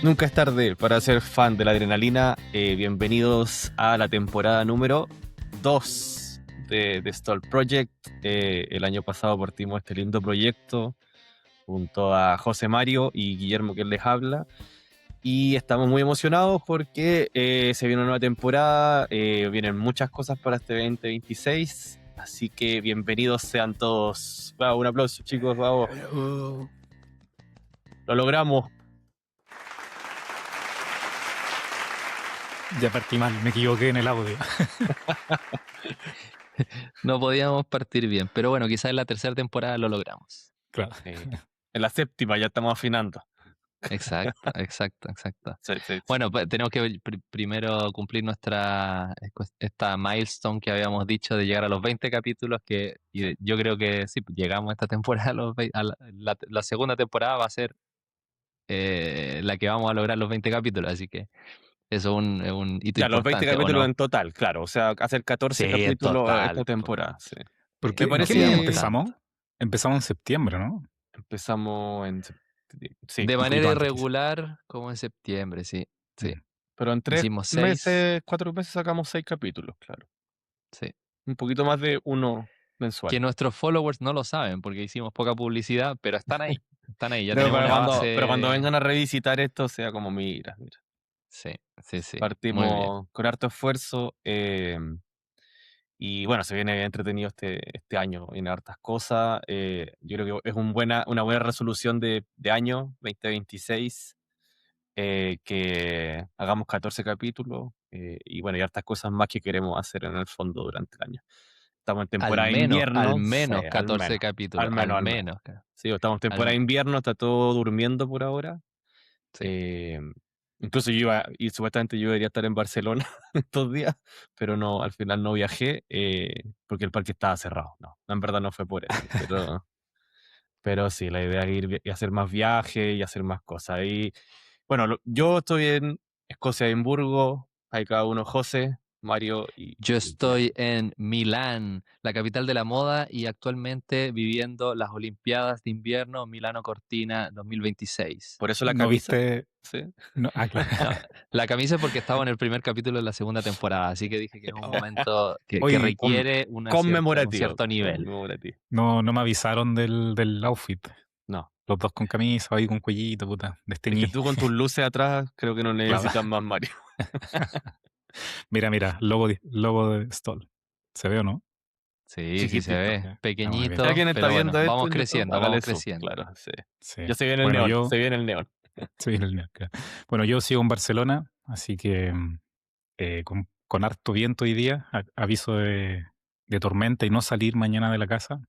Nunca es tarde para ser fan de la adrenalina. Bienvenidos a la temporada número 2 de Stall Project. El año pasado partimos este lindo proyecto junto a José Mario y Guillermo, que les habla. Y estamos muy emocionados porque se viene una nueva temporada, vienen muchas cosas para este 2026. Así que bienvenidos sean todos. Bravo, un aplauso, chicos, bravo. Lo logramos. Ya partí mal, me equivoqué en el audio. No podíamos partir bien, pero bueno, quizás en la tercera temporada lo logramos. Claro. En la séptima ya estamos afinando. Exacto. Sí. Bueno, pues tenemos que primero cumplir esta milestone que habíamos dicho de llegar a los 20 capítulos, yo creo que sí, llegamos a esta temporada, la segunda temporada va a ser la que vamos a lograr los 20 capítulos, así que eso es un hito Ya, los 20 importante, ¿o capítulos no? en total, claro. O sea, hacer 14 Sí, en capítulos esta total. temporada. Sí. ¿Por Me qué, No qué mes pidamos parece. empezamos? tanto. Empezamos en septiembre, ¿no? Empezamos en. Sí. De Un poquito manera antes, quizás. irregular, como en septiembre, sí. Mm. Pero en 3 Hicimos 6, meses, 4 meses sacamos 6 capítulos, claro. sí. Un poquito más de uno Que mensual. nuestros followers no lo saben porque hicimos poca publicidad, pero están ahí, ya Pero tenemos una cuando base. vengan a revisitar esto, sea como, mira. Sí, muy bien. Partimos con harto esfuerzo. Y bueno, se viene entretenido este año, viene hartas cosas. Yo creo que es una buena resolución de año 2026, que hagamos 14 capítulos, y bueno, y hartas cosas más que queremos hacer en el fondo durante el año. Estamos en Al temporada de menos, invierno, sí, 14 capítulos, al al menos. menos. Sí, estamos en temporada de Al- invierno, está todo durmiendo por ahora. sí. Eh, Incluso y supuestamente yo debería estar en Barcelona estos días, pero no, al final no viajé, porque el parque estaba cerrado. No, en verdad no fue por eso, pero sí, la idea es ir y hacer más viajes y hacer más cosas. Y bueno, yo estoy en Escocia, Edimburgo, hay cada uno, José, Mario Yo y Guillermo. estoy en Milán, la capital de la moda, y actualmente viviendo las Olimpiadas de Invierno Milano Cortina 2026. Por eso la ¿No camisa, viste? sí. No, claro. No, la camisa es porque estaba en el primer capítulo de la segunda temporada, así que dije que es un momento que Oye, requiere un cierto nivel. Conmemorativo. no me avisaron del outfit. No. Los dos con camisa, ahí con cuellito, puta, Es que desteñí. tú con tus luces atrás creo que no Claro. necesitas más, Mario. Mira, logo de Stoll. ¿Se ve o no? Sí, sí se Chiquitito. ve, Ya. Ah, muy bien. Si pequeñito, alguien está pero bueno, viendo esto vamos en YouTube, creciendo, hágale vamos zoom, creciendo. claro, sí. Sí. Ya se viene el Bueno, neón, yo se viene el neón. soy el Ñasca. Bueno, yo sigo en Barcelona, así que con harto viento hoy día, aviso de tormenta y no salir mañana de la casa.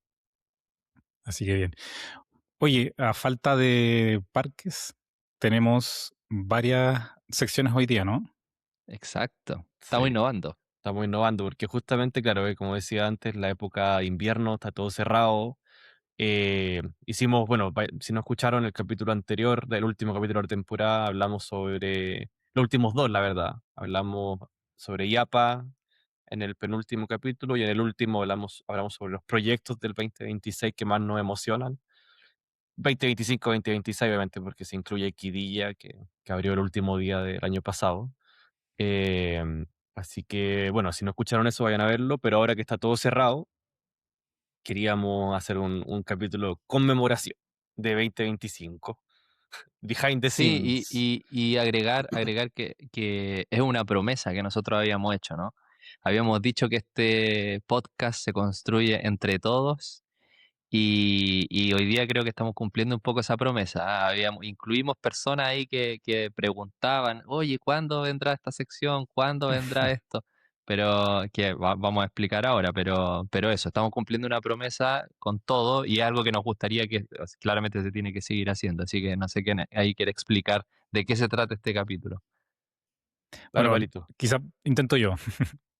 Así que bien. Oye, a falta de parques, tenemos varias secciones hoy día, ¿no? Exacto, estamos Sí, innovando. estamos innovando porque justamente, claro, como decía antes, la época de invierno está todo cerrado. Hicimos, bueno, si no escucharon el capítulo anterior, del último capítulo de la temporada, hablamos sobre los últimos dos, la verdad. Hablamos sobre IAPA en el penúltimo capítulo y en el último hablamos sobre los proyectos del 2026 que más nos emocionan. 2025, 2026, obviamente, porque se incluye Quidilla, que abrió el último día del año pasado. Así que, bueno, si no escucharon eso, vayan a verlo, pero ahora que está todo cerrado, queríamos hacer un capítulo conmemoración de 2025. Behind the Sí, scenes. y agregar que es una promesa que nosotros habíamos hecho, ¿no? Habíamos dicho que este podcast se construye entre todos y hoy día creo que estamos cumpliendo un poco esa promesa. Incluimos personas ahí que preguntaban, oye, ¿cuándo vendrá esta sección? ¿Cuándo vendrá esto? Pero vamos a explicar ahora, pero eso, estamos cumpliendo una promesa con todo y es algo que nos gustaría que claramente se tiene que seguir haciendo. Así que no sé quién ahí quiere explicar de qué se trata este capítulo. Dale, Bueno, Marito. quizá intento yo.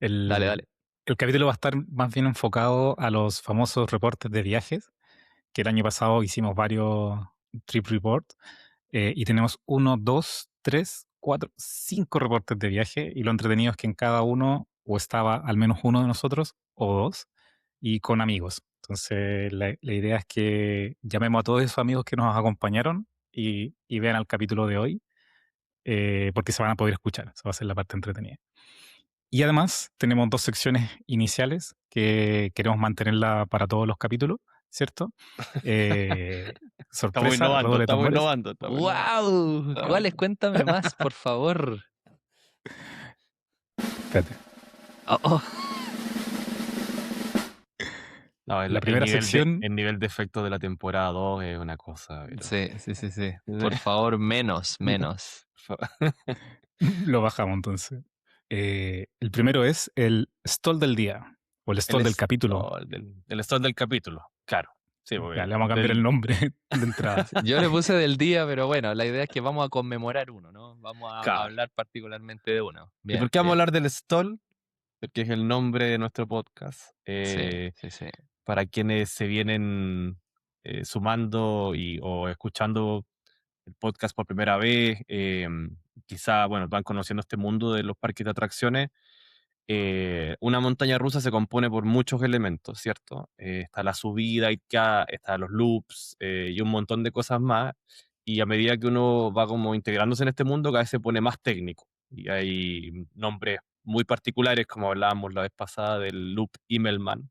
Dale, El, dale. el capítulo va a estar más bien enfocado a los famosos reportes de viajes, que el año pasado hicimos varios trip reports, y tenemos 1, 2, 3, 4, 5 reportes de viaje, y lo entretenido es que en cada uno o estaba al menos uno de nosotros o dos, y con amigos. Entonces la idea es que llamemos a todos esos amigos que nos acompañaron y vean el capítulo de hoy. porque se van a poder escuchar. Esa va a ser la parte entretenida. Y además tenemos 2 secciones iniciales que queremos mantenerla para todos los capítulos, ¿cierto? Estamos Sorpresa, innovando, redoble de estamos tambores. innovando, estamos innovando. ¡Wow! Estamos ¿Cuáles? Cuéntame más, por favor. Espérate. Oh. No, La primera sección- el nivel de efecto de la temporada 2 es una cosa. Pero... Sí. Por favor, menos. Lo bajamos entonces. El primero es el stall del día, o el stall del capítulo. El stall del capítulo, claro. Sí, porque Ya, le vamos a cambiar el nombre de entrada. Yo le puse del día, pero bueno, la idea es que vamos a conmemorar uno, ¿no? Vamos a Claro. hablar particularmente de uno. ¿Y por qué vamos a hablar del stall? Porque es el nombre de nuestro podcast. Sí. Para quienes se vienen sumando o escuchando el podcast por primera vez, quizá, bueno, van conociendo este mundo de los parques de atracciones. Una montaña rusa se compone por muchos elementos, ¿cierto? Está la subida, está los loops y un montón de cosas más. Y a medida que uno va como integrándose en este mundo, cada vez se pone más técnico. Y hay nombres muy particulares, como hablábamos la vez pasada del loop Immelman,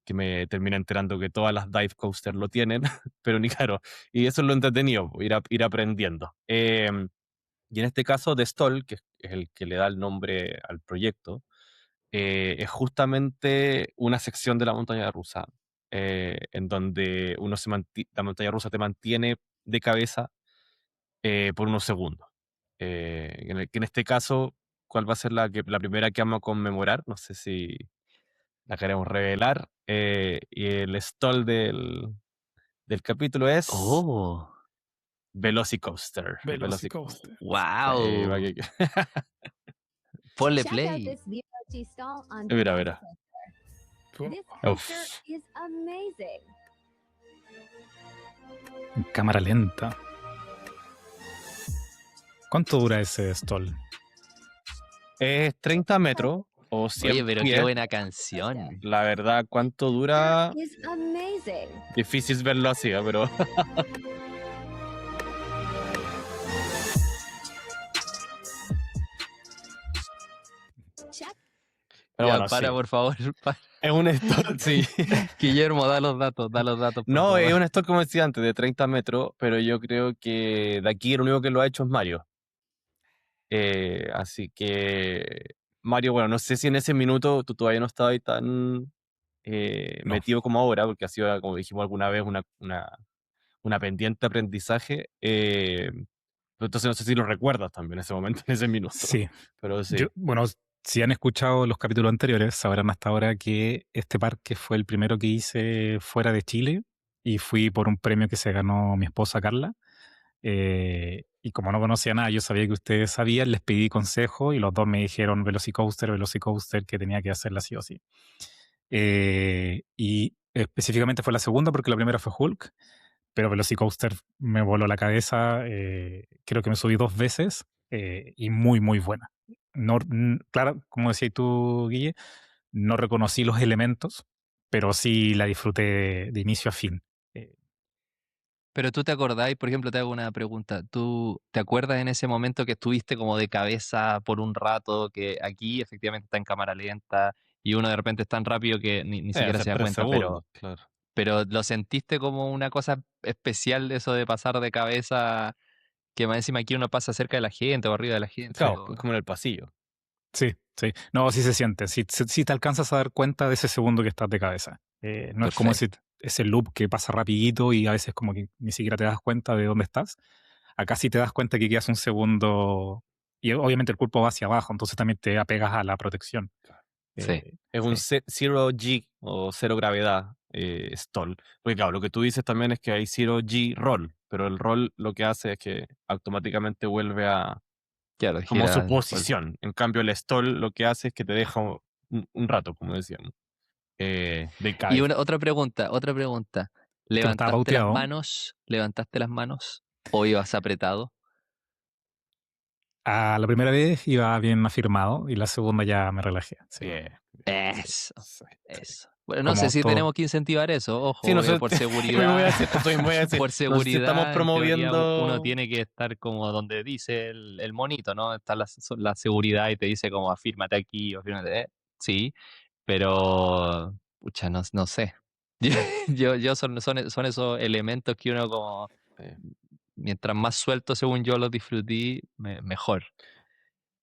que me termina enterando que todas las dive coasters lo tienen, pero ni claro. Y eso es lo entretenido, ir aprendiendo. Y en este caso, The Stall, que es el que le da el nombre al proyecto, es justamente una sección de la montaña rusa, en donde la montaña rusa te mantiene de cabeza por unos segundos. Que en este caso, ¿cuál va a ser la primera que vamos a conmemorar? No sé si la queremos revelar. Y el stall del capítulo es Oh, Velocicoaster. Velocicoaster. wow. Ponle play. Mira. Uf. En cámara lenta. ¿Cuánto dura ese stall? Es 30 metros o 100 Oye, pero qué pies. buena canción. La verdad, ¿cuánto dura? Difícil verlo así, pero... Pero Ya, bueno, para, sí. por favor. Es un stall, sí. Guillermo, da los datos, por No, favor. es un stall, como decía antes, de 30 metros, pero yo creo que de aquí el único que lo ha hecho es Mario. Así que, Mario, bueno, no sé si en ese minuto tú todavía no estabas ahí tan No. metido como ahora, porque ha sido, como dijimos alguna vez, una pendiente aprendizaje. Pero entonces no sé si lo recuerdas también en ese momento, en ese minuto. Sí. Pero sí. Bueno, si han escuchado los capítulos anteriores, sabrán hasta ahora que este parque fue el primero que hice fuera de Chile y fui por un premio que se ganó mi esposa Carla. Y como no conocía nada, yo sabía que ustedes sabían, les pedí consejo y los dos me dijeron Velocicoaster, que tenía que hacerla sí o sí. Y específicamente fue la segunda porque la primera fue Hulk, pero Velocicoaster me voló la cabeza. Creo que me subí 2 veces y muy, muy buena. No, claro, como decías tú, Guille, no reconocí los elementos, pero sí la disfruté de inicio a fin. Pero tú te acordás, por ejemplo, te hago una pregunta. ¿Tú te acuerdas en ese momento que estuviste como de cabeza por un rato, que aquí efectivamente está en cámara lenta y uno de repente es tan rápido que ni siquiera hace se da 3 cuenta, segundos, claro. pero lo sentiste como una cosa especial eso de pasar de cabeza, que más encima aquí uno pasa cerca de la gente o arriba de la gente? Claro, o- es como en el pasillo. Sí. No, sí se siente. Sí te alcanzas a dar cuenta de ese segundo que estás de cabeza. No es como ese loop que pasa rapidito y a veces como que ni siquiera te das cuenta de dónde estás. Acá sí te das cuenta que quedas un segundo y obviamente el cuerpo va hacia abajo, entonces también te apegas a la protección. Sí. Es un zero G o cero gravedad stall. Porque claro, lo que tú dices también es que hay zero G roll, pero el roll lo que hace es que automáticamente vuelve a Claro, como gira, su posición. En cambio, el stall lo que hace es que te deja un rato, como decíamos, de Y cabeza. otra pregunta. Que no estaba pauteado. ¿Levantaste las manos o ibas apretado? A la primera vez iba bien afirmado y la segunda ya me relajé. Sí. Bien. Eso, Sí. eso. Bueno, no como sé si todo. tenemos que incentivar eso, ojo, Sí, nosotros por me voy a seguridad. decir, eso mismo voy a decir. Por No sé si estamos seguridad, en teoría, uno promoviendo. tiene que estar como donde dice el monito, ¿no? Está la seguridad y te dice como afírmate aquí o afírmate. Sí, pero, pucha, no sé. Yo son esos elementos que uno como, Sí. mientras más suelto según yo los disfruté, mejor.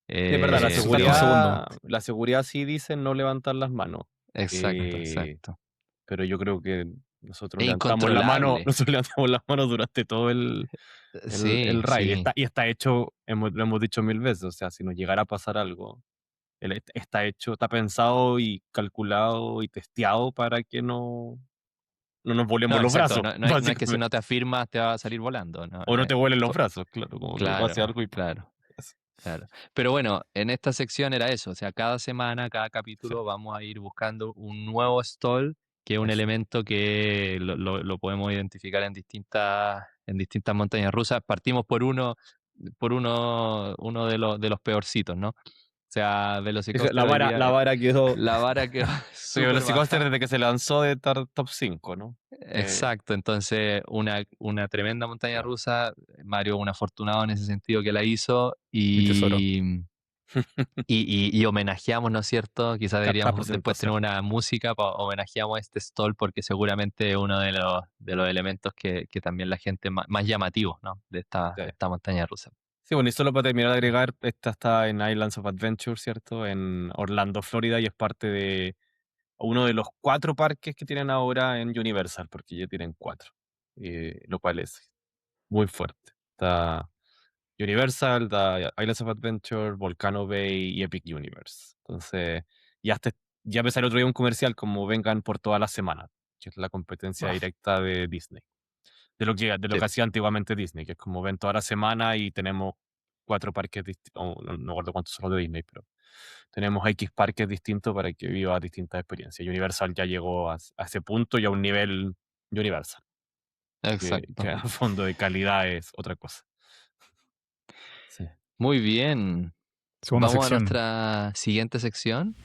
Sí, es verdad, Eso dame un segundo. la seguridad sí dice no levantar las manos. Exacto, Eh, exacto. pero yo creo que nosotros Es levantamos la mano, incontrolable. nosotros levantamos las manos durante todo el Sí, ride. sí. Está hecho, lo hemos dicho mil veces, o sea, si nos llegara a pasar algo, está hecho, está pensado y calculado y testeado para que no nos volemos No, los exacto. brazos, No es que si no básicamente. te afirmas te va a salir volando. No, O no te vuelen los co- brazos, claro, como que pase claro, algo y ¡pum! claro, Eso. claro. Pero bueno, en esta sección era eso. O sea, cada semana, cada Sí, capítulo vamos a ir buscando un nuevo stall, que es un eso. elemento que lo podemos identificar en distintas montañas rusas. Partimos por uno de los peorcitos, ¿no? O sea, La Velocicoaster hoy vara, día, la vara quedó. la vara quedó Porque súper Velocicoaster baja. desde que se lanzó de estar top 5, ¿no? Exacto, entonces una tremenda montaña Claro. rusa, Mario un afortunado en ese sentido que la hizo Mi tesoro. y homenajeamos, ¿no es cierto? Quizás La deberíamos después tener presentación. una música para homenajeamos este stall porque seguramente es uno de los elementos que también la gente más llamativos, ¿no? De esta, Sí. de esta montaña rusa. Sí, bueno, y solo para terminar de agregar, esta está en Islands of Adventure, ¿cierto? En Orlando, Florida, y es parte de uno de los 4 parques que tienen ahora en Universal, porque ya tienen 4, lo cual es muy fuerte. Está Universal, está Islands of Adventure, Volcano Bay y Epic Universe. Entonces, ya me salió otro día un comercial como vengan por toda la semana, que es la competencia Ah, directa de Disney. De lo que Sí, hacía antiguamente Disney, que es como ven toda la semana y tenemos 4 parques distintos, no recuerdo cuántos son los de Disney, pero tenemos X parques distintos para que viva distintas experiencias. Universal ya llegó a ese punto y a un nivel Universal, que exacto. a fondo de calidad es otra cosa. Sí. Muy bien. segunda Vamos a sección. nuestra siguiente sección.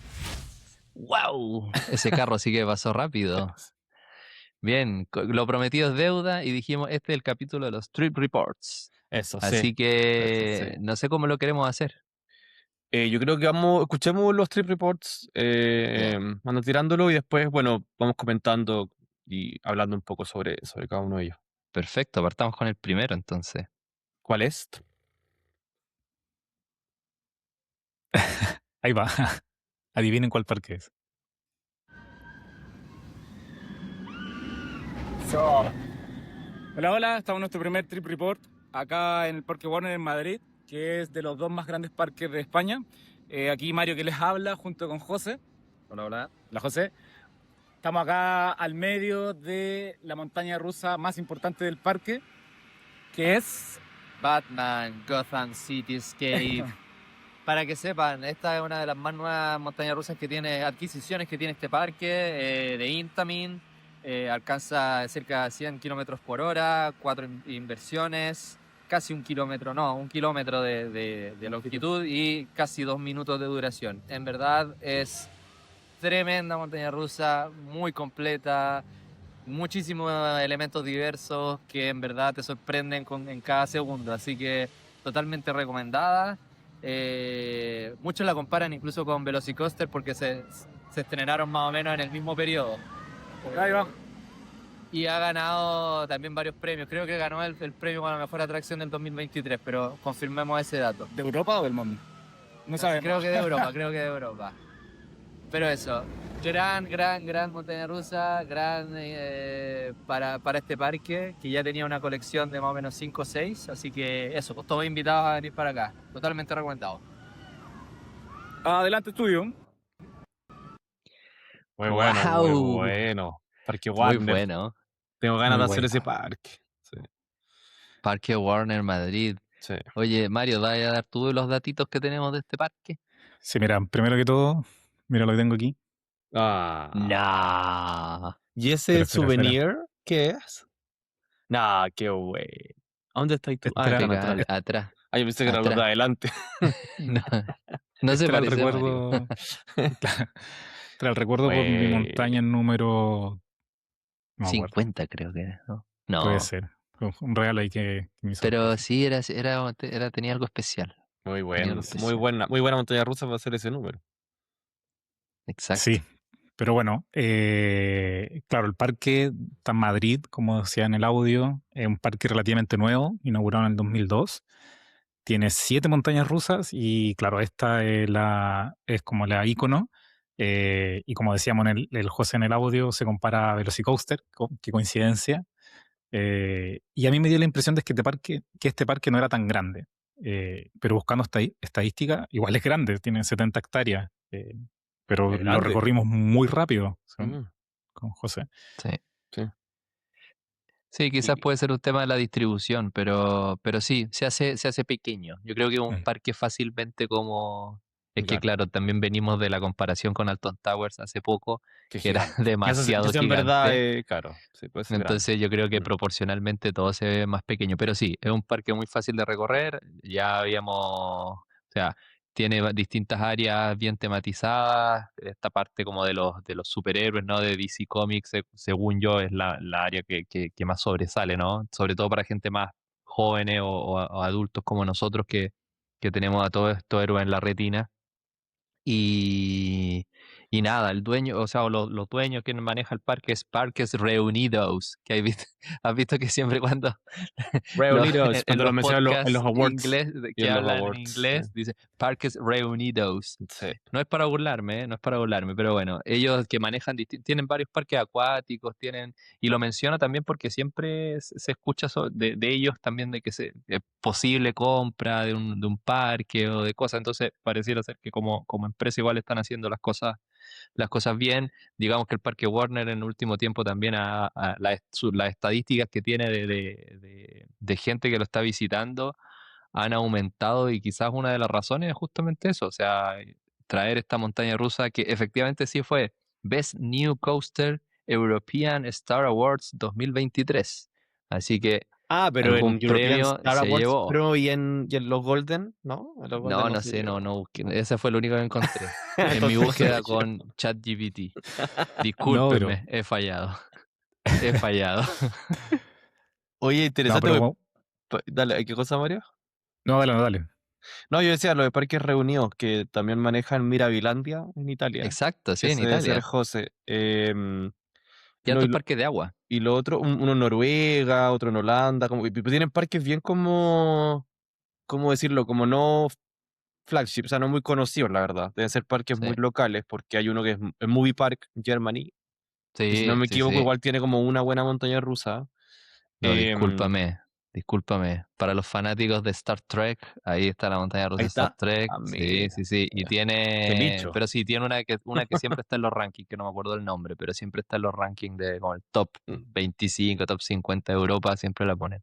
¡Wow! Ese carro sí que pasó rápido. Bien, lo prometido es deuda y dijimos, este es el capítulo de los Trip Reports. Eso, sí. Así Eso, sí. que no sé cómo lo queremos hacer. Yo creo que escuchemos los trip reports, Ya, ando tirándolo y después, bueno, vamos comentando y hablando un poco sobre cada uno de ellos. perfecto, partamos con el primero entonces. ¿Cuál es? Ahí va. Adivinen cuál parque es. Hola, hola, estamos en nuestro primer trip report acá en el Parque Warner en Madrid, que es de los 2 más grandes parques de España. Aquí Mario que les habla junto con José. Hola, hola. Hola, José. Estamos acá al medio de la montaña rusa más importante del parque, que es... Batman, Gotham Cityscape. Para que sepan, esta es una de las más nuevas montañas rusas que tiene, adquisiciones que tiene este parque, de Intamin. Alcanza cerca de 100 kilómetros por hora, 4 inversiones, casi 1 kilómetro de longitud y casi 2 minutos de duración. En verdad es tremenda montaña rusa, muy completa, muchísimos elementos diversos que en verdad te sorprenden en cada segundo, así que totalmente recomendada. Muchos la comparan incluso con Velocicoaster porque se estrenaron más o menos en el mismo periodo. Ahí va. Y ha ganado también varios premios. Creo que ganó el premio a la mejor atracción del 2023, pero confirmemos ese dato. ¿De Europa o del mundo? No sabemos. Creo que de Europa. Pero eso, gran montaña rusa, para este parque, que ya tenía una colección de más o menos 5 o 6, así que eso, pues todos invitados a venir para acá. Totalmente recomendado. Adelante, estudio. Muy bueno, muy ¡Wow! bueno. Parque Muy Warner. bueno. Tengo ganas Muy de hacer bueno. ese parque. Sí, Parque Warner Madrid. sí. Oye, Mario, ¿vas a dar tú los datitos que tenemos de este parque? Sí, mira, primero que todo, mira lo que tengo aquí. Ah. No. ¿Y ese Espera, espera, espera. souvenir qué es? Nah, qué bueno. ¿A dónde estás tú? Espera. Están Acá, atrás. atrás. Yo pensé que era los de Atrás. adelante. No, no se Este era el parece a Mario. recuerdo. Te la recuerdo por mi Bueno. montaña número... No me acuerdo, 50 creo que era, ¿no? puede No, ser. Fue un regalo ahí que me hizo el pero profe. sí, tenía algo especial. Muy Tenía buena, algo muy especial. buena montaña rusa para hacer ese número. Exacto. Sí, pero bueno, claro, el parque está en Madrid, como decía en el audio, es un parque relativamente nuevo, inaugurado en el 2002. Tiene 7 montañas rusas y claro, esta es como la ícono. Y como decíamos en el José en el audio, se compara a Velocicoaster, qué coincidencia. Y a mí me dio la impresión de que este parque no era tan grande. Pero buscando estadística, igual es grande, tiene 70 hectáreas. Pero Es lo grande. recorrimos muy rápido Mm, con José. Sí. sí. Sí, quizás Y- puede ser un tema de la distribución, pero sí, se hace pequeño. Yo creo que un Mm. parque fácilmente como... Es que Claro, claro, también venimos de la comparación con Alton Towers hace poco, qué que era gigante. demasiado Eso en verdad, gigante. claro, sí, puede ser grande. Entonces yo creo que Mm. proporcionalmente todo se ve más pequeño. Pero sí, es un parque muy fácil de recorrer. Ya habíamos, o sea, tiene distintas áreas bien tematizadas. Esta parte como de los superhéroes, ¿no? De DC Comics, según yo, es la área que más sobresale, ¿no? Sobre todo para gente más jóvenes o adultos como nosotros que tenemos a todos estos héroes en la retina. Y, y nada, el dueño, o sea, o los dueños quien maneja el parque es Parques Reunidos, que has visto que siempre cuando Reunidos, en cuando lo los mencionan en podcasts los awards inglés y que en los hablan en awards. inglés, dice Parques Reunidos. Sí. No es para burlarme, no es para burlarme, pero bueno, ellos que manejan, tienen varios parques acuáticos, y lo menciono también porque siempre se escucha de ellos también de que es posible compra de un parque o de cosas, entonces pareciera ser que como empresa igual están haciendo las cosas bien. Digamos que el Parque Warner en el último tiempo también las estadísticas que tiene de gente que lo está visitando han aumentado y quizás una de las razones es justamente eso, o sea, traer esta montaña rusa que efectivamente sí fue Best New Coaster European Star Awards 2023. Así que Pero algún en European premio Star se Awards llevó. Pro y en los Golden, ¿no? En los Golden No, no no se sé, llevó. no busqué. Ese fue lo único que encontré en mi Entonces no se búsqueda llevó. con ChatGPT. No, pero, Discúlpenme, he fallado. He fallado. Oye, no, interesante. pero, Dale, ¿qué cosa, Mario? no, dale, no, dale. No, yo decía lo de Parques Reunidos, que también manejan Mirabilandia en Italia. Exacto, sí, en Ese debe ser Italia. José. Y No, hartos parques de agua. y lo otro, uno en Noruega, otro en Holanda, como, y tienen parques bien como, ¿cómo decirlo? Como no flagship, o sea, no muy conocidos, la verdad. Deben ser parques Sí, muy locales, porque hay uno que es el Movie Park Germany, que si no sí, me sí, equivoco, sí. igual tiene como una buena montaña rusa. No, Em, discúlpame. Para los fanáticos de Star Trek, ahí está la montaña rusa ahí de Star está. Trek. Ah, Sí, mira, sí, sí. Y qué tiene, nicho. pero sí, tiene una que siempre está en los rankings, que no me acuerdo el nombre, pero siempre está en los rankings de como el top Mm. 25, top 50 de Europa, siempre la ponen.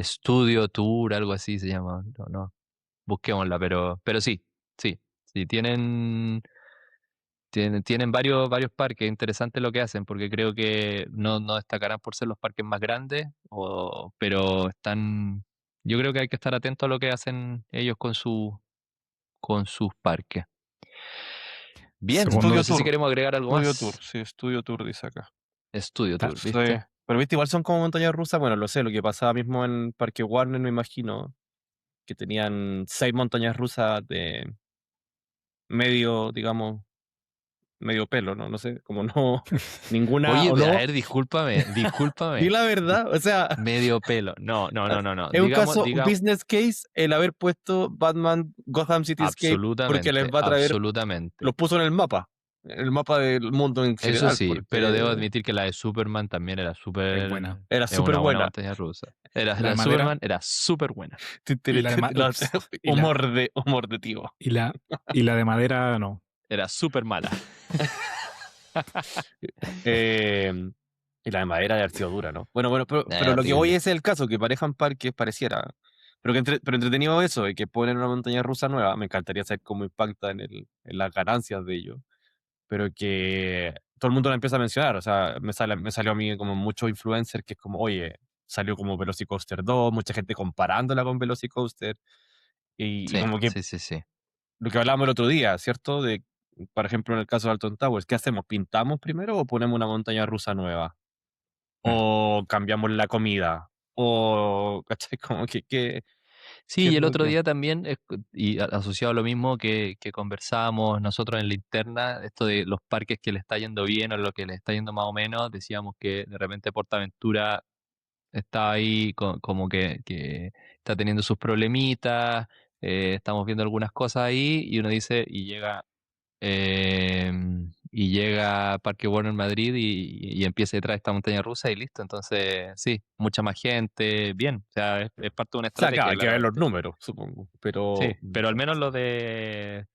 Studio Tour, algo así se llama. No, no, busquémosla, pero sí, sí, sí, tienen varios parques. Interesante lo que hacen, porque creo que no destacarán por ser los parques más grandes, pero yo creo que hay que estar atento a lo que hacen ellos con sus parques. Bien, Segundo, no sé si queremos agregar algo Studio Tour, más. sí, Studio Tour dice acá. Studio ta- Tour, Sí. ¿viste? Pero viste, igual son como montañas rusas, bueno, lo sé, lo que pasaba mismo en Parque Warner, me imagino, que tenían 6 montañas rusas de medio, digamos, medio pelo, ¿no? No sé, como no, ninguna, Oye, o a no, ver, discúlpame, di discúlpame. la verdad, o sea, Medio pelo. No, no, no, no, no. es un Digamos, caso, un business case el haber puesto Batman Gotham Cityscape porque les absolutamente, va a traer, absolutamente. los puso en el mapa del mundo en Eso general, sí, pero debo porque admitir que la de Superman también era es buena. era es súper una buena buena. montaña rusa. La La de de madera Superman era súper buena. y la de, ups, Humor de tío. y la de madera no. Era súper mala. Eh, y la de madera de haber sido dura, ¿no? Bueno, pero lo que voy Horrible. es el caso, que parejan parques pareciera. Pero entretenido eso, de que ponen una montaña rusa nueva. Me encantaría saber cómo impacta en las ganancias de ello. Pero que todo el mundo la empieza a mencionar. O sea, me salió a mí como muchos influencers que es como, oye, salió como Velocicoaster 2, mucha gente comparándola con Velocicoaster. Y Sí, como que sí, sí, sí. lo que hablábamos el otro día, ¿cierto? por ejemplo, en el caso de Alton Towers, ¿qué hacemos? ¿Pintamos primero o ponemos una montaña rusa nueva? ¿O cambiamos la comida? ¿O, cachai? Como que Sí, ¿qué y es el lo otro que...? día también, y asociado a lo mismo que conversábamos nosotros en la interna, esto de los parques que le está yendo bien o lo que le está yendo más o menos, decíamos que de repente PortAventura está ahí como que está teniendo sus problemitas, estamos viendo algunas cosas ahí, y uno dice, y llega Parque Warner Madrid y empieza detrás de esta montaña rusa y listo. Entonces, sí, mucha más gente, bien. O sea, es parte de una O sea, claro, estrategia, hay que ver los claramente. números, supongo. Pero Sí, pero al menos lo de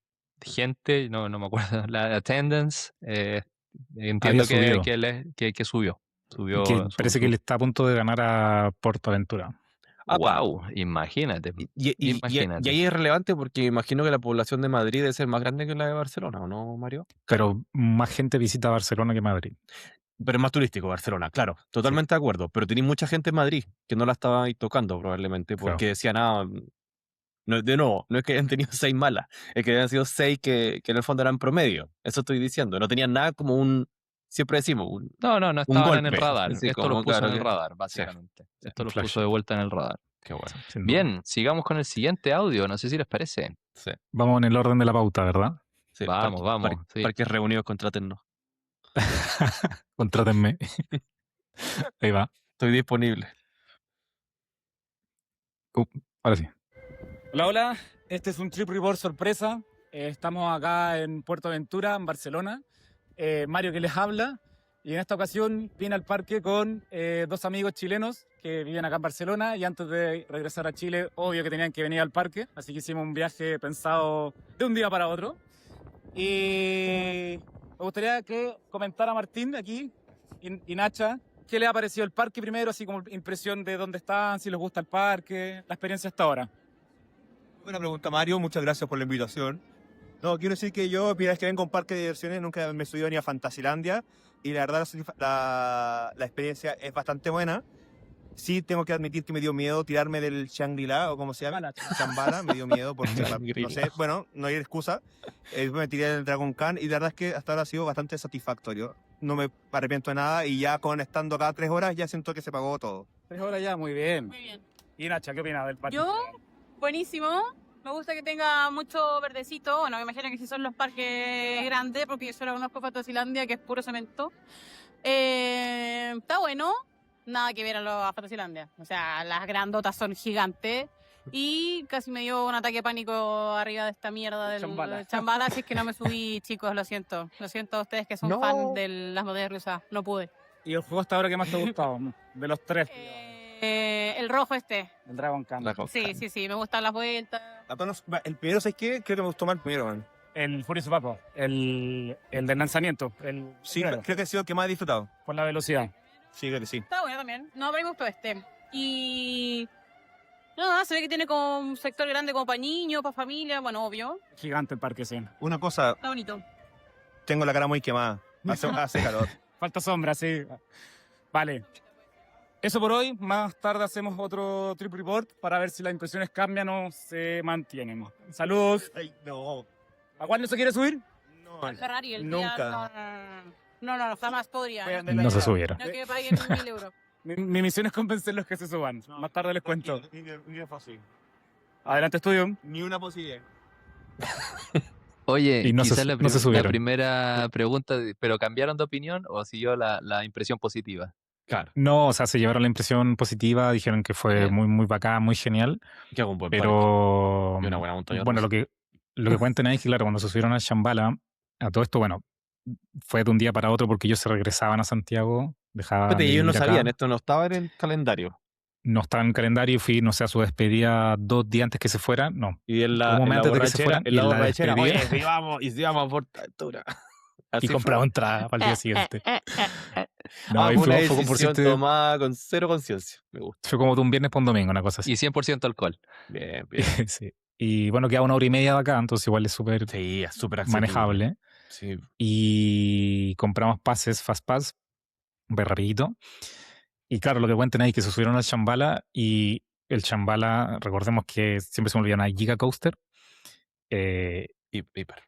gente, no me acuerdo, la attendance, Había entiendo subido. que subió. Y que parece que le está a punto de ganar a PortAventura. Apa, Wow, imagínate. y Imagínate. ahí es relevante porque imagino que la población de Madrid debe ser más grande que la de Barcelona, ¿o no, Mario? Pero más gente visita Barcelona que Madrid. Pero es más turístico Barcelona, claro, totalmente de acuerdo. Pero tenéis mucha gente en Madrid que no la estaba ahí tocando probablemente Claro. porque decían, no, de nuevo, no es que hayan tenido 6 malas, es que habían sido 6 que en el fondo eran promedio. Eso estoy diciendo. No tenían nada como siempre decimos, No un estaban en el golpe. radar. Así Esto los como, puso claro en el que. radar, Sí, básicamente. Esto un los flash. puso de vuelta en el radar. qué bueno. Sin duda. Bien, sigamos con el siguiente audio. No sé si les parece. Sí, Vamos en el orden de la pauta, ¿verdad? sí. Vamos, sí. Parques reunidos, contrátennos. Contrátenme. Ahí va. Estoy disponible. Ahora sí. Hola, hola. Este es un trip report sorpresa. Estamos acá en Puerto Aventura, en Barcelona. Mario que les habla. Y en esta ocasión vine al parque con 2 amigos chilenos que viven acá en Barcelona. Y antes de regresar a Chile, obvio que tenían que venir al parque. Así que hicimos un viaje pensado de un día para otro. Y me gustaría que comentara Martín aquí y Nacha. ¿Qué les ha parecido el parque primero? Así como impresión de dónde están, si les gusta el parque, la experiencia hasta ahora. Buena pregunta, Mario. Muchas gracias por la invitación. No, quiero decir que yo, primera vez que vengo a un parque de diversiones, nunca me he subido ni a Fantasilandia. Y la verdad, la experiencia es bastante buena. Sí, tengo que admitir que me dio miedo tirarme del Shangri-La, o como se llama, Chambala. Me dio miedo porque, no sé, bueno, no hay excusa. Después me tiré del Dragon Khan y la verdad es que hasta ahora ha sido bastante satisfactorio. No me arrepiento de nada y ya estando acá 3 horas ya siento que se pagó todo. 3 horas ya, muy bien. Muy bien. Y Nacha, ¿qué opinas del parque? Yo, buenísimo. Me gusta que tenga mucho verdecito. Bueno, me imagino que si son los parques grandes, porque yo solo conozco Fantasilandia, que es puro cemento. Está bueno. Nada que ver a Fantasilandia. O sea, las grandotas son gigantes. Y casi me dio un ataque de pánico arriba de esta mierda del Chambala. Así es que no me subí, chicos, lo siento. Lo siento a ustedes que son No. fans de las montañas rusas. No pude. ¿Y el juego hasta ahora que más te ha gustado? De los 3. El rojo este. El Dragon Khan. Sí, me gustan las vueltas. El primero, ¿sabes qué? Creo que me gustó más el primero, man. El Furious Papo. El del lanzamiento. Sí, primero, creo que ha sido el que más he disfrutado. por la velocidad. Sí, creo que sí. Está bueno también. No, pero me gustó este. Y... No, se ve que tiene como un sector grande como para niños, para familia, bueno, obvio. Gigante el parque, sí. Una cosa, Está bonito. tengo la cara muy quemada. Hace calor. Falta sombra, sí. Vale. Eso por hoy. Más tarde hacemos otro trip report para ver si las impresiones cambian o se mantienen. Saludos. Ay, no. ¿A cuándo se quiere subir? No. El Ferrari, el Nunca. Fiat, no, jamás podría. Voy a No, andar No se subiera. no que me paguen 1.000 euros. Mi misión es convencerlos que se suban. Más tarde les cuento. Ni fácil. Adelante, estudio. Ni una posibilidad. Oye, Y no se- quizás no se la subieron. primera pregunta, ¿pero cambiaron de opinión o siguió la impresión positiva? Claro, No, o sea, se llevaron la impresión positiva, dijeron que fue Bien. muy bacán, muy genial, que hago un buen parque pero y una buena montaña bueno, rusa. lo que cuentan ahí es que, claro, cuando se subieron a Shambhala, a todo esto, bueno, fue de un día para otro porque ellos se regresaban a Santiago, dejaban Espérate, de ellos no vivir acá. sabían, esto no estaba en el calendario. No estaba en el calendario y fui, no sé, a su despedida 2 días antes que se fueran, no. Y en Un la momento antes de que se borrachera, fueran, en y la en la borrachera, despedida. oye, si vamos a Portaventura. Así Y fue. compraba entrada para el día siguiente. No, Ah, y fue una fue como por decisión decirte- tomada con cero conciencia. Me gusta. fue como de un viernes para un domingo, una cosa así. Y 100% alcohol. Bien, bien. Sí. Y bueno, queda 1 hora y media de acá, entonces igual es súper Sí, es súper accesible. manejable. Sí. Y compramos pases Fast Pass, muy rapidito. Y claro, lo que cuentan ahí es que se subieron al Shambhala y el Shambhala, recordemos que siempre se me olvidan a Giga Coaster. Hiper.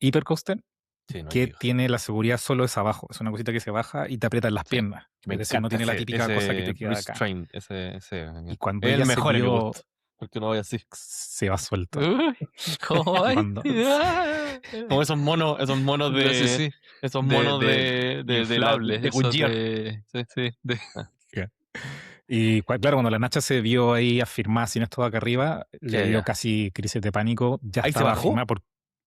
Hypercoaster, Sí, no hay que digas. tiene la seguridad solo es abajo. Es una cosita que se baja y te aprieta en las Sí, piernas. Me Es decir, no encanta tiene la ese, típica cosa que te ese queda acá. restraint, ese. Y cuando Es el ella se mejor en mi vio, gusto. Porque no voy así. se va suelto. Uy, ¿cómo hay? Cuando- Como esos monos de. Sí, sí. Esos monos inflable, de esos Goodyear. sí, Y claro, cuando la Nacha se vio ahí afirmada sin esto de acá arriba, le Ya, dio ya. casi crisis de pánico. Ya ¿Ahí se estaba bajó? afirmada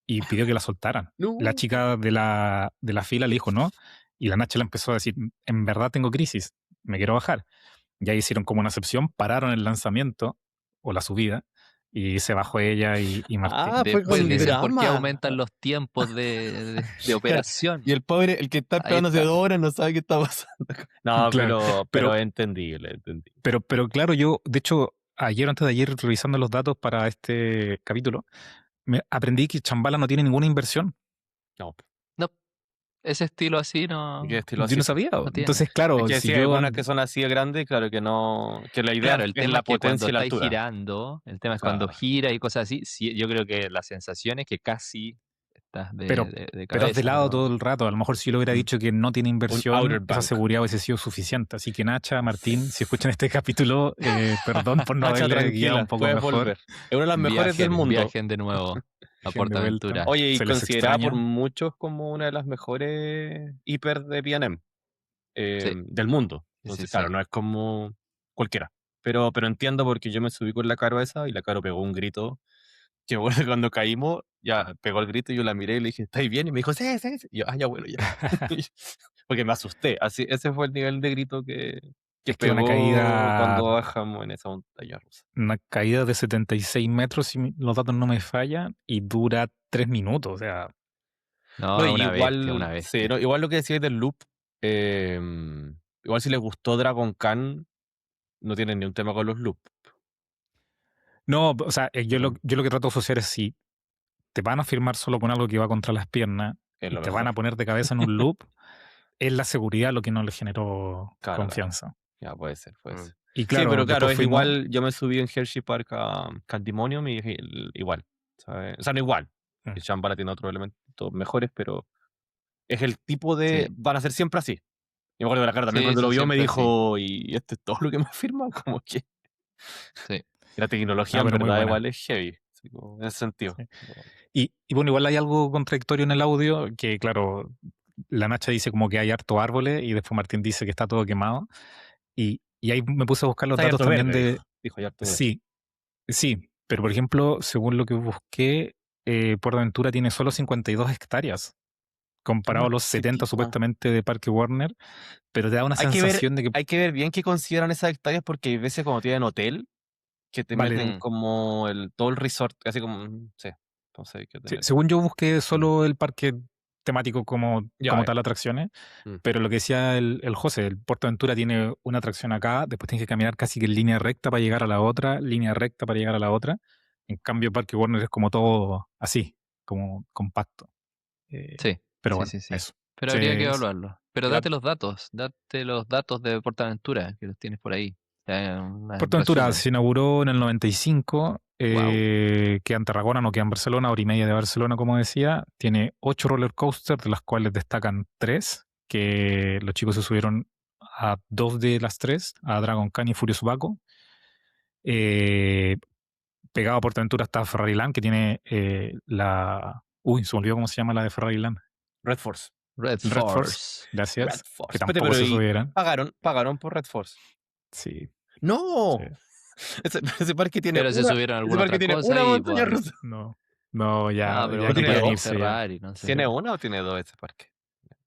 y pidió que la soltaran. No. La chica de la fila le dijo no. Y la Nacha le empezó a decir, en verdad tengo crisis, me quiero bajar. Ya hicieron como una excepción, pararon el lanzamiento o la subida y se bajó ella y Martín. Ah, fue Después con le dicen, ¿por qué drama. aumentan los tiempos de operación? Y el pobre, el que está Ahí esperando hace está. 2 horas, no sabe qué está pasando. No, Claro, pero es entendible. Pero claro, yo, de hecho, ayer o antes de ayer, revisando los datos para este capítulo, aprendí que Chambala no tiene ninguna inversión. No, No, ese estilo así no. ¿y qué estilo Yo así? no sabía. no tiene. Entonces, claro, Es que si sí, hay yo algunas que son así de grandes, claro que no. Que la idea Claro, el es tema la es que cuando potencia y la estáis altura. girando, el tema es cuando Claro. gira y cosas así, sí, yo creo que la sensación es que casi estás Pero- de pero cabeza. es de lado ¿no? todo el rato. A lo mejor si yo le hubiera Mm. dicho que no tiene Outer inversión, esa Bank. seguridad hubiese sido suficiente. Así que Nacha, Martín, si escuchan este capítulo, perdón por no Nacha, haberle guiado un poco puedes mejor. volver. Es una de las mejores del mundo. Viajen de nuevo a Viajen de PortAventura. vuelta. Oye, y Se les considerada por extraña. muchos como una de las mejores hiper de P&M Sí. del mundo. Sí, Entonces, sí, claro, sí. no es como cualquiera. Pero entiendo porque yo me subí con la Caro esa y la Caro pegó un grito. Que bueno, cuando caímos, ya pegó el grito y yo la miré y le dije, ¿estáis bien? Y me dijo, sí, sí, sí. Y yo, ya bueno, ya. Porque me asusté. Así, ese fue el nivel de grito que Es que una pegó caída- cuando bajamos en esa montaña rusa. Una caída de 76 metros, si los datos no me fallan, y dura 3 minutos. O sea, No, No, es y una igual, bestia, una sí, bestia. no, igual lo que decíais del loop, igual si les gustó Dragon Khan, no tienen ni un tema con los loops. no, o sea, yo lo que trato de asociar es si te van a firmar solo con algo que va contra las piernas Es y lo te mejor. van a poner de cabeza en un loop, es la seguridad lo que no le generó Claro, confianza. Ya, puede ser, puede ser. Y claro, sí, pero claro, después es fuimos- igual, yo me subí en Hershey Park a Candymonium y dije, igual, ¿sabes? O sea, no igual. Mm. El Shambhala tiene otros elementos mejores, pero es el tipo de... Sí. Van a ser siempre así. Yo me acuerdo de la cara también Sí, cuando lo son vio me siempre dijo, ¿y esto es todo lo que me firma? Como que Sí. la tecnología Ah, en pero muy verdad buena. igual es heavy, así como en ese sentido. Sí. Y bueno, igual hay algo contradictorio en el audio, que claro, la Nacha dice como que hay harto árboles y después Martín dice que está todo quemado. Y ahí me puse a buscar los Está datos harto también verde, de... dijo ya harto verde. Sí, pero por ejemplo, según lo que busqué, PortAventura tiene solo 52 hectáreas, comparado a los 70 chiquitito. supuestamente de Parque Warner, pero te da una Hay que ver- sensación de que... Hay que ver bien qué consideran esas hectáreas porque hay veces cuando tienen hotel que te Vale. meten Mm. como todo el resort, así como, sí. Entonces hay que Sí, tener... según yo busqué solo el parque temático como Ya, tal atracciones, Mm. pero lo que decía el José, el PortAventura tiene una atracción acá, después tienes que caminar casi que en línea recta para llegar a la otra, línea recta para llegar a la otra. En cambio, Parque Warner es como todo así, como compacto. Sí. Pero sí, bueno, sí, sí. eso. Pero habría que Sí, evaluarlo. Pero Pero- date los datos de PortAventura, que los tienes por ahí. PortAventura Resumen. se inauguró en el 95, queda en Tarragona, no queda en Barcelona, hora y media de Barcelona, como decía. Tiene 8 roller coasters, de las cuales destacan 3, que los chicos se subieron a 2 de las 3, a Dragon Khan y Furious Baco. Pegado a PortAventura está Ferrari Land, que tiene la... Uy, se me olvidó cómo se llama la de Ferrari Land. Red Force. Red Red Force. Force. Gracias. Red Force. Que Espérate, tampoco pero se ¿y subieran. pagaron por Red Force. Sí. ¡No! Sí. Ese parque tiene Pero se subieron ese alguna parque otra tiene cosa una y, montaña bueno. rusa. No, ya, Ah, pero ya bueno, tiene querían dos, irse ya. Ferrari, no sé. ¿Tiene una o tiene dos ese parque?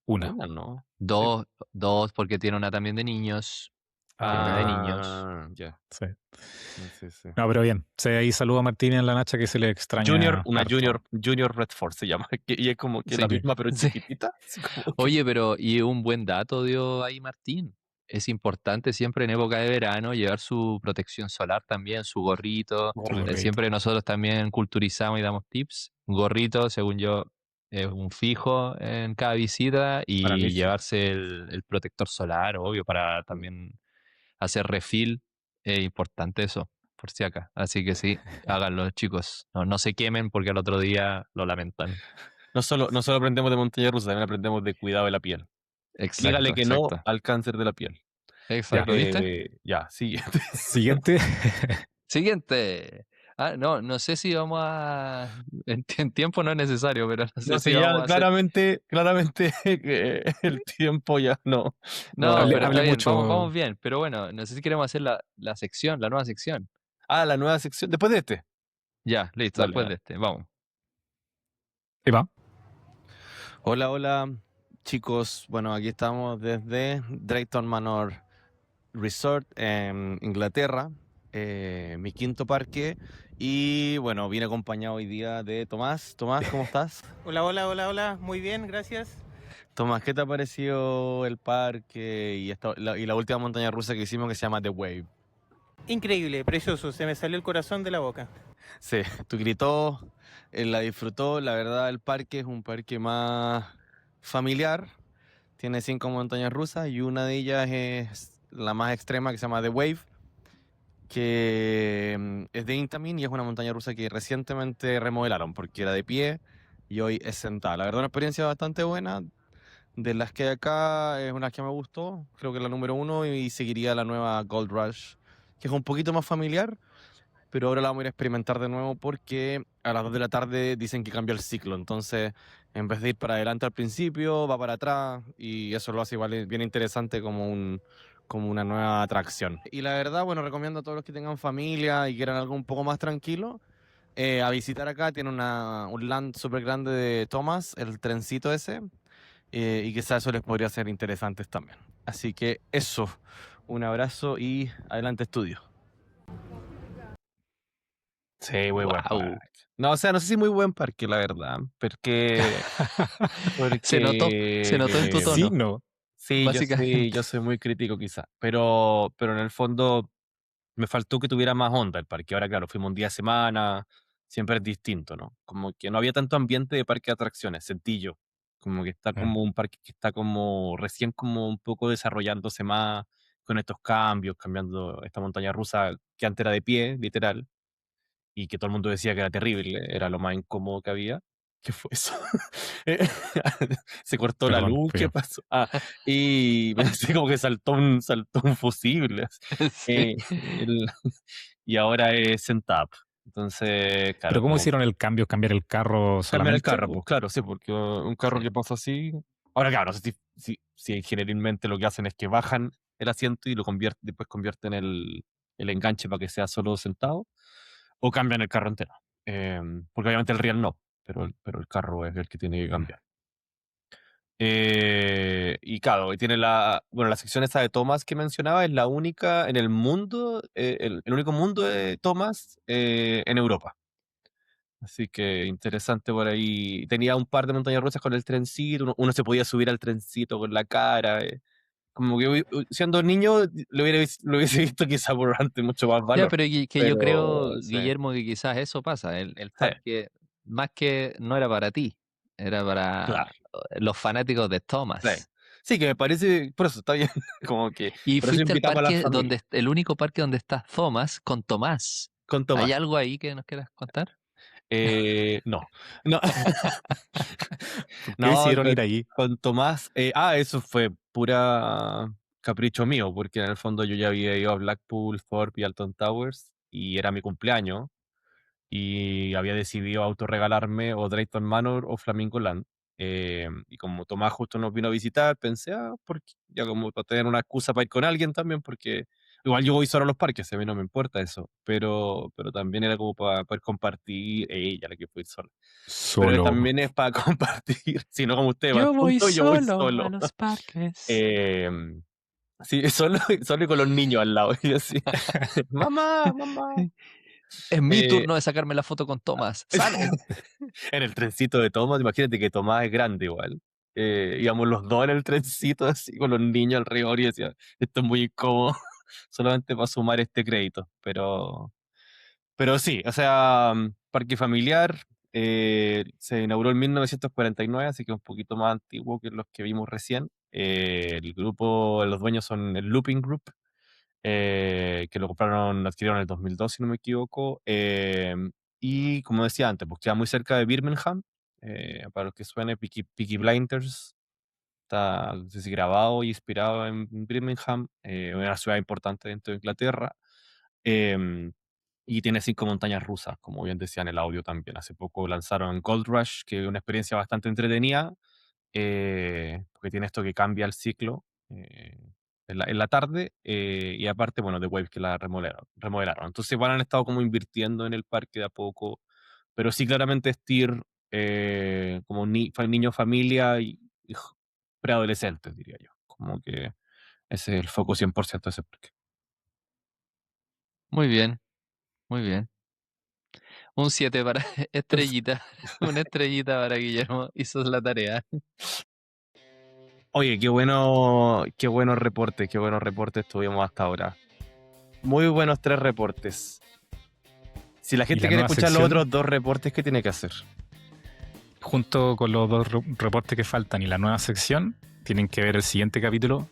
Una. Una, ¿no? Dos, porque tiene una también de niños. de niños. Ya. Sí. Sí. No, pero bien. Sí, ahí saludo a Martín y a la Nacha, que se le extraña. Una harto. junior Red Force se llama. Y es como que Sí. la misma, pero Sí. chiquitita. Así como que- Oye, pero y un buen dato dio ahí Martín. Es importante siempre en época de verano llevar su protección solar también, su gorrito. Gorrito. Siempre nosotros también culturizamos y damos tips. Gorrito, según yo, es un fijo en cada visita y Para mí sí. llevarse el protector solar, obvio, para también hacer refill. Es importante eso, por si acá. Así que sí, háganlo, chicos. No se quemen porque al otro día lo lamentan. no solo aprendemos de montaña rusa, también aprendemos de cuidado de la piel. Exacto, Dígale que no exacto. al cáncer de la piel. Exacto, ¿viste? Ya, siguiente. Siguiente. Siguiente. No sé si vamos a... En tiempo no es necesario, pero no sé No si sé, ya vamos a hacer... claramente que el tiempo ya no No, da pero está Hablé bien, mucho. vamos bien. Pero bueno, no sé si queremos hacer la sección, la nueva sección. Ah, la nueva sección, después de este. Ya, listo, Dale, después dale. de este, vamos. Ahí va. Hola, hola, chicos. Bueno, aquí estamos desde Drayton Manor Resort en Inglaterra, mi quinto parque. Y bueno, vine acompañado hoy día de Tomás. Tomás, ¿cómo estás? Hola, hola, hola, hola. Muy bien, gracias. Tomás, ¿qué te ha parecido el parque y la última montaña rusa que hicimos que se llama The Wave? Increíble, precioso. Se me salió el corazón de la boca. Sí, tú gritó, él la disfrutó. La verdad, el parque es un parque más familiar. Tiene 5 montañas rusas y una de ellas es la más extrema que se llama The Wave, que es de Intamin y es una montaña rusa que recientemente remodelaron porque era de pie y hoy es sentada. La verdad, una experiencia bastante buena. De las que hay acá es una que me gustó, creo que es la número 1 y seguiría la nueva Gold Rush, que es un poquito más familiar, pero ahora la vamos a ir a experimentar de nuevo porque a las 2 de la tarde dicen que cambia el ciclo, entonces en vez de ir para adelante al principio, va para atrás y eso lo hace igual bien interesante como una nueva atracción. Y la verdad, bueno, recomiendo a todos los que tengan familia y quieran algo un poco más tranquilo, a visitar acá. Tiene un land súper grande de Thomas, el trencito ese, y quizás eso les podría ser interesantes también. Así que eso, un abrazo y adelante estudio. Sí, muy buen Guau. parque. No, o sea, no sé si muy buen parque, la verdad, Se notó en tu tono. Sí, no. sí, Básicamente. yo soy muy crítico quizá, pero en el fondo me faltó que tuviera más onda el parque. Ahora, claro, fuimos un día a semana, siempre es distinto, ¿no? Como que no había tanto ambiente de parque de atracciones, sentí yo. Como que está como un parque que está como recién como un poco desarrollándose más con estos cambios, cambiando esta montaña rusa que antes era de pie, literal, y que todo el mundo decía que era terrible, era lo más incómodo que había. ¿Qué fue eso? Se cortó la Perdón, luz, ¿qué feo. pasó? Y pensé como que saltó un fusible. Sí. El- y ahora es Centap. Entonces, Pero claro, ¿cómo como hicieron el cambio? ¿Cambiar el carro cambiar el solamente? carro, pues claro, sí, porque un carro Sí. que pasa así. Ahora, claro, no sé si generalmente lo que hacen es que bajan el asiento y después convierten el enganche para que sea solo sentado, o cambian el carro entero. Porque obviamente el riel no, pero el carro es el que tiene que cambiar. Y claro, y tiene la sección esa de Thomas que mencionaba, es la única en el mundo, el único mundo de Thomas en Europa. Así que interesante por ahí. Tenía un par de montañas rusas con el trencito, uno se podía subir al trencito con la cara. Como que siendo niño lo hubiese visto quizá por antes mucho más Ya, valor. pero que yo Pero creo, sí, Guillermo, que quizás eso pasa. El sí, parque, más que no era para ti, era para claro, los fanáticos de sí. Thomas. Sí, que me parece, por eso está bien, como que, Y por eso fuiste al invitamos a la parque familia, el único parque donde está Thomas con Tomás. con ¿Hay Tomás. algo ahí que nos quieras contar? No, no, ¿Por qué no, decidieron ir ahí? con Tomás, eso fue pura capricho mío, porque en el fondo yo ya había ido a Blackpool, Thorpe y Alton Towers, y era mi cumpleaños, y había decidido autorregalarme o Drayton Manor o Flamingo Land. Y como Tomás justo nos vino a visitar, pensé, porque ya como para tener una excusa para ir con alguien también, porque igual yo voy solo a los parques, a mí no me importa eso, pero también era como para poder compartir, ella la que fue sola. Pero Solo. también es para compartir, si no como ustedes van Yo voy juntos, yo voy solo a solo. los parques. Sí, solo y con los niños al lado. Y yo así, mamá, mamá. Es mi Eh, turno de sacarme la foto con Tomás. ¡Sale! en el trencito de Tomás, imagínate que Tomás es grande igual. Íbamos los dos en el trencito así con los niños alrededor y decía, esto es muy incómodo, solamente para sumar este crédito. Pero sí, o sea, parque familiar, se inauguró en 1949, así que un poquito más antiguo que los que vimos recién. El grupo, los dueños son el Looping Group, que lo adquirieron en el 2002, si no me equivoco. Y como decía antes, pues queda muy cerca de Birmingham, Para los que suene, Peaky Blinders está, no sé si grabado y inspirado en Birmingham, una ciudad importante dentro de Inglaterra. Y tiene 5 montañas rusas, como bien decía en el audio también. Hace poco lanzaron Gold Rush, que es una experiencia bastante entretenida, porque tiene esto que cambia el ciclo en la tarde, y aparte, bueno, The Wave que la remodelaron. Entonces, igual han estado como invirtiendo en el parque de a poco, pero sí claramente Steer como niño, familia y preadolescentes, diría yo. Como que ese es el foco 100% de ese parque. Muy bien, muy bien. Un 7 para estrellita. Una estrellita para Guillermo. Hizo la tarea. Oye, qué buenos reportes tuvimos hasta ahora. Muy buenos 3 reportes. Si la gente la quiere nueva escuchar los sección, otros 2 reportes, ¿qué tiene que hacer? junto con los 2 reportes que faltan y la nueva sección, tienen que ver el siguiente capítulo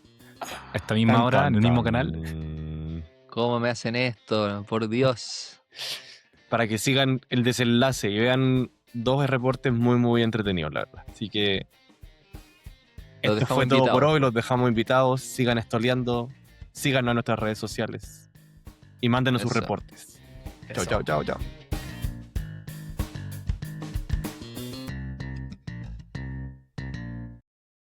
a esta misma Tan, hora tan, en el mismo tan. canal. ¿Cómo me hacen esto? Por Dios. Para que sigan el desenlace y vean 2 reportes muy, muy entretenidos, la verdad. Así que Los esto dejamos fue todo por invitados. hoy. Los dejamos invitados. Sigan estoleando. Síganos en nuestras redes sociales. Y mándenos sus Eso. reportes. Chao, Eso. chao, chao, chao.